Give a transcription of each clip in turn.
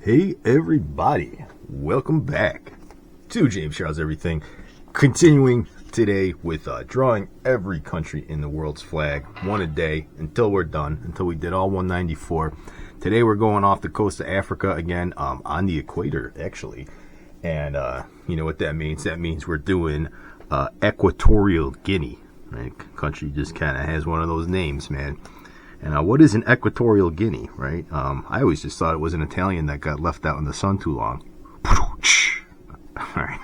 Hey everybody, welcome back to James Charles Everything. Continuing today with drawing every country in the world's flag, one a day until we're done, until we did all 194. Today we're going off the coast of Africa again, on the equator actually. And you know what that means? That means we're doing Equatorial Guinea. Right? Country just kind of has one of those names, man. And what is an Equatorial Guinea, right? I always just thought it was an Italian that got left out in the sun too long. All right.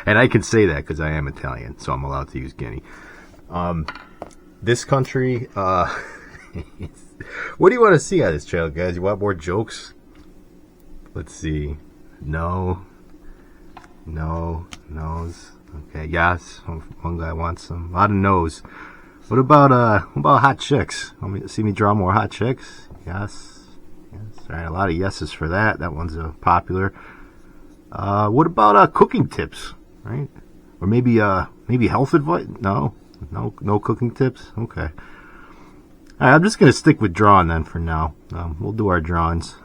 And I can say that because I am Italian, so I'm allowed to use Guinea. This country, what do you want to see on this channel, guys? You want more jokes? Let's see. No. No's. Okay, yes. One guy wants some. A lot of no's. What about hot chicks? Want me to see me draw more hot chicks? Yes. All right, a lot of yeses for that. That one's popular. What about cooking tips? Right? Or maybe health advice? No cooking tips. Okay. All right, I'm just gonna stick with drawing then for now. We'll do our drawings.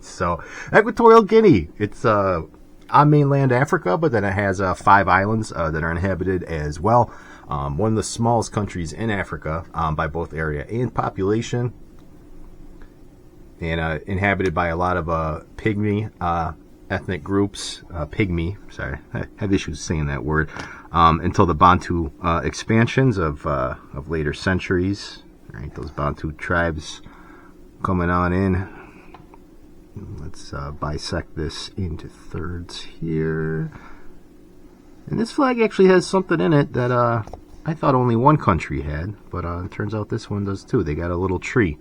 So, Equatorial Guinea. It's on mainland Africa, but then it has 5 islands that are inhabited as well. One of the smallest countries in Africa by both area and population, and inhabited by a lot of pygmy ethnic groups. Sorry, I have issues saying that word. Until the Bantu expansions of later centuries. Right, those Bantu tribes coming on in. Let's bisect this into thirds here. And this flag actually has something in it that I thought only one country had, but it turns out this one does too. They got a little tree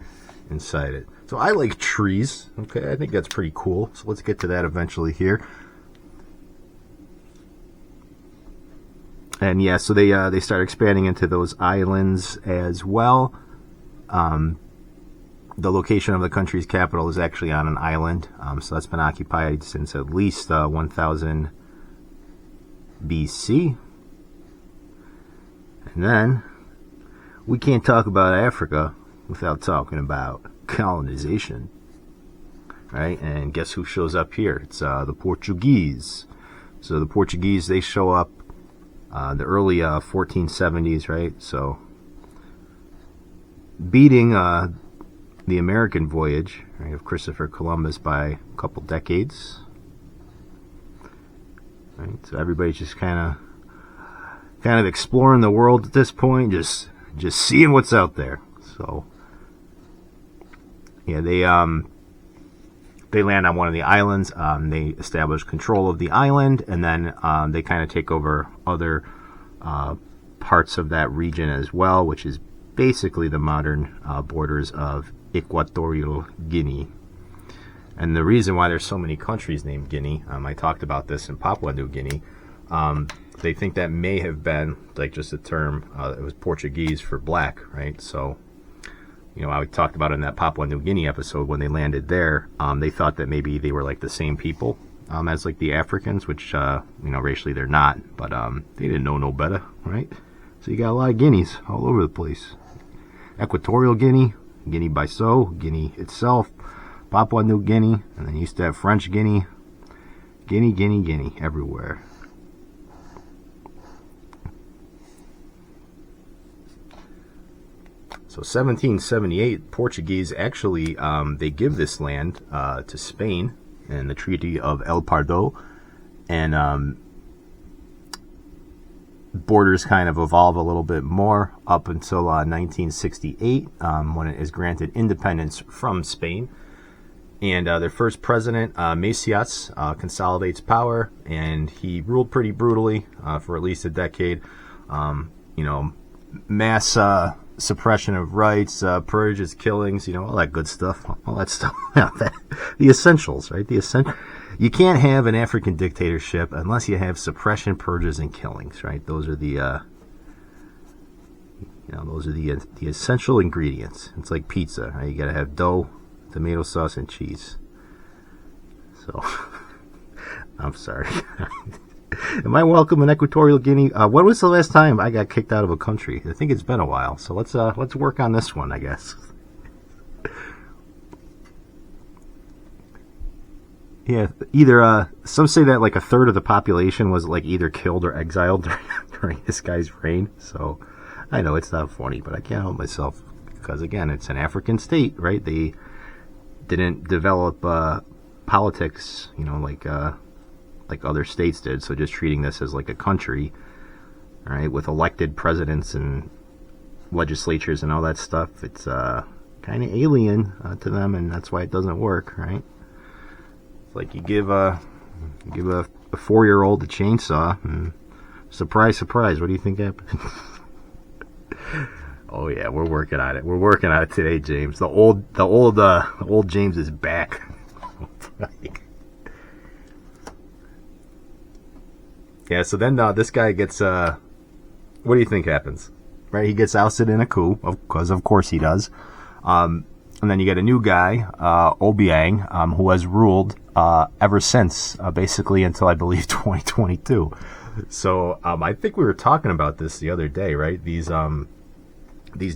inside it. So I like trees. Okay, I think that's pretty cool. So let's get to that eventually here. And yeah, so they start expanding into those islands as well. The location of the country's capital is actually on an island, so that's been occupied since at least 1000 BC. And then we can't talk about Africa without talking about colonization, right? And guess who shows up here? It's the Portuguese. So the Portuguese, they show up the early 1470s, right? So beating the American voyage, right, of Christopher Columbus by a couple decades. Right, so everybody's just kind of exploring the world at this point, just seeing what's out there. So yeah, they land on one of the islands. They establish control of the island, and then they kind of take over other parts of that region as well, which is basically the modern borders of Equatorial Guinea. And the reason why there's so many countries named Guinea, I talked about this in Papua New Guinea, they think that may have been like just a term, it was Portuguese for black, right? So, you know, I talked about in that Papua New Guinea episode when they landed there, they thought that maybe they were like the same people as like the Africans, which, you know, racially they're not, but they didn't know no better, right? So you got a lot of Guineas all over the place. Equatorial Guinea, Guinea-Bissau, Guinea itself, Papua New Guinea, and then you used to have French Guinea, Guinea, everywhere. So 1778, Portuguese actually, they give this land to Spain in the Treaty of El Pardo, and borders kind of evolve a little bit more up until 1968, when it is granted independence from Spain. And their first president, Macias, consolidates power, and he ruled pretty brutally for at least a decade. You know, mass suppression of rights, purges, killings, you know, all that good stuff. All that stuff. The essentials, right? You can't have an African dictatorship unless you have suppression, purges, and killings, right? Those are the the essential ingredients. It's like pizza, right? You gotta have dough, tomato sauce, and cheese. So, I'm sorry. Am I welcome in Equatorial Guinea? When was the last time I got kicked out of a country? I think it's been a while. So let's work on this one, I guess. Yeah, either some say that like a third of the population was like either killed or exiled during this guy's reign. So I know it's not funny, but I can't help myself because again, it's an African state, right? They didn't develop politics, like other states did. So just treating this as like a country, right, with elected presidents and legislatures and all that stuff, it's kind of alien to them, and that's why it doesn't work, right? It's like you give a 4-year-old a chainsaw, and surprise, surprise, what do you think happened? Oh yeah, we're working on it. We're working on it today, James. The old James is back. Yeah. So then this guy gets. What do you think happens? Right, he gets ousted in a coup, because of course he does. And then you get a new guy, Obiang, who has ruled ever since, basically until I believe 2022. So I think we were talking about this the other day, right? These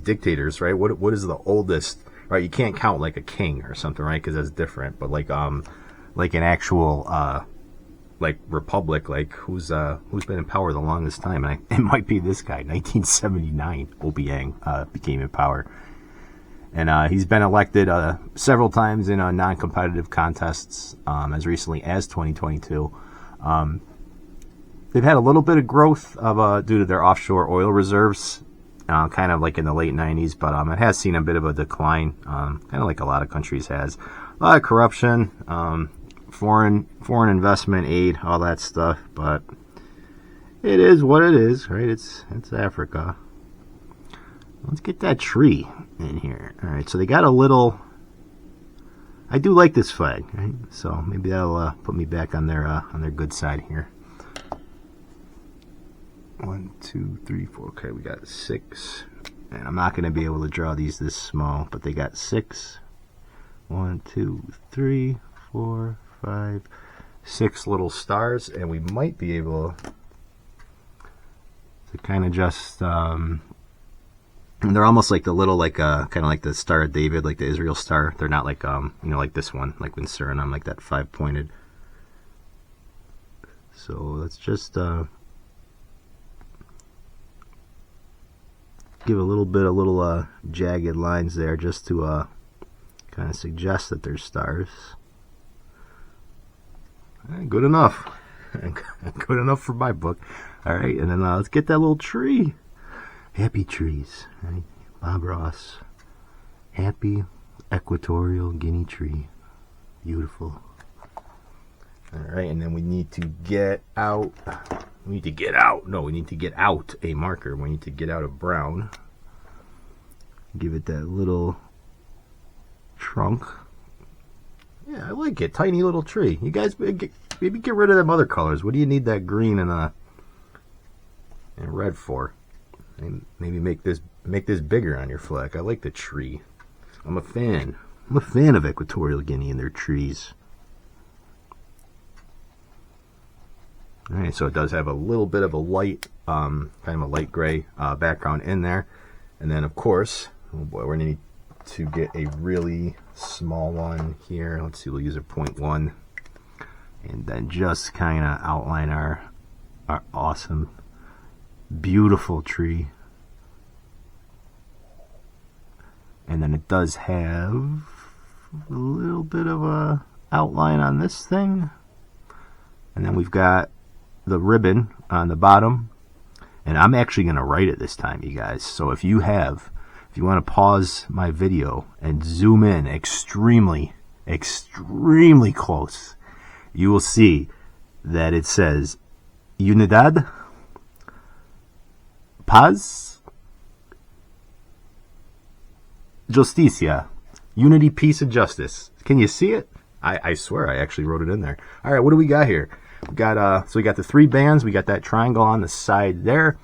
dictators, right? What is the oldest? Right, you can't count like a king or something, right? Because that's different. But like an actual like republic, like who's been in power the longest time? And it might be this guy. 1979, Obiang became in power. And he's been elected several times in non-competitive contests, as recently as 2022. They've had a little bit of growth due to their offshore oil reserves, kind of like in the late 90s, but it has seen a bit of a decline, kind of like a lot of countries has. A lot of corruption, foreign investment aid, all that stuff, but it is what it is, right? It's Africa. Let's get that tree in here. All right, so they got a little. I do like this flag, right? So maybe that'll put me back on their good side here. 1, 2, 3, 4. Okay, we got 6, and I'm not going to be able to draw these this small, but they got 6. 1, 2, 3, 4, 5, 6 little stars, and we might be able to kind of just. And they're almost like the little, like kind of like the Star of David, like the Israel star. They're not like like this one, like in Suriname, like that 5-pointed. So let's just give a little bit of little jagged lines there, just to kind of suggest that they're stars. Good enough. Good enough for my book. All right, and then let's get that little tree. Happy trees, right? Bob Ross. Happy Equatorial Guinea tree. Beautiful. All right, and then we need to get out. We need to get out. No, we need to get out a marker. We need to get out a brown. Give it that little trunk. Yeah, I like it. Tiny little tree. You guys maybe get rid of them other colors. What do you need that green and red for? And maybe make this bigger on your flag. I like the tree. I'm a fan. I'm a fan of Equatorial Guinea and their trees. All right, so it does have a little bit of a light, kind of a light gray background in there. And then, of course, oh boy, we're going to need to get a really small one here. Let's see, we'll use a 0.1. And then just kind of outline our awesome, beautiful tree. And then it does have a little bit of a outline on this thing. And then we've got the ribbon on the bottom. And I'm actually going to write it this time, you guys. So if you want to pause my video and zoom in extremely close, you will see that it says Unidad, Paz, Justicia, Unity, Peace, and Justice. Can you see it? I swear I actually wrote it in there. All right, what do we got here? We got so we got the 3 bands. We got that triangle on the side there.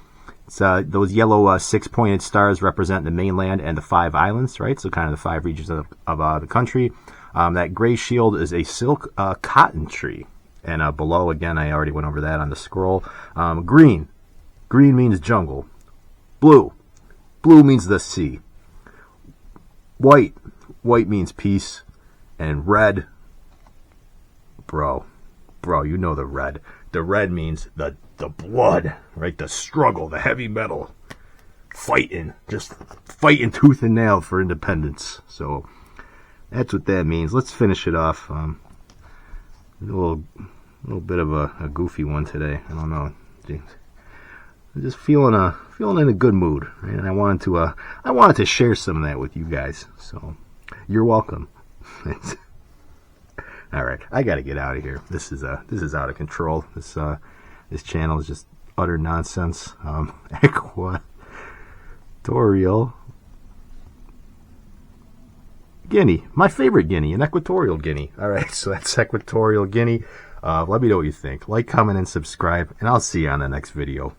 It's those yellow 6-pointed stars represent the mainland and the 5 islands, right? So kind of the 5 regions of the country. That gray shield is a silk cotton tree, and below, again, I already went over that on the scroll. Green means jungle. Blue means the sea. White means peace, and red, bro, you know the red. The red means the blood, right? The struggle, the heavy metal, fighting, just fighting tooth and nail for independence. So that's what that means. Let's finish it off. A little bit of a goofy one today. I don't know. I'm just feeling in a good mood, right? And I wanted to share some of that with you guys. So you're welcome. All right, I got to get out of here. This is out of control. This channel is just utter nonsense. Equatorial Guinea, my favorite Guinea, in Equatorial Guinea. All right, so that's Equatorial Guinea. Let me know what you think. Like, comment, and subscribe, and I'll see you on the next video.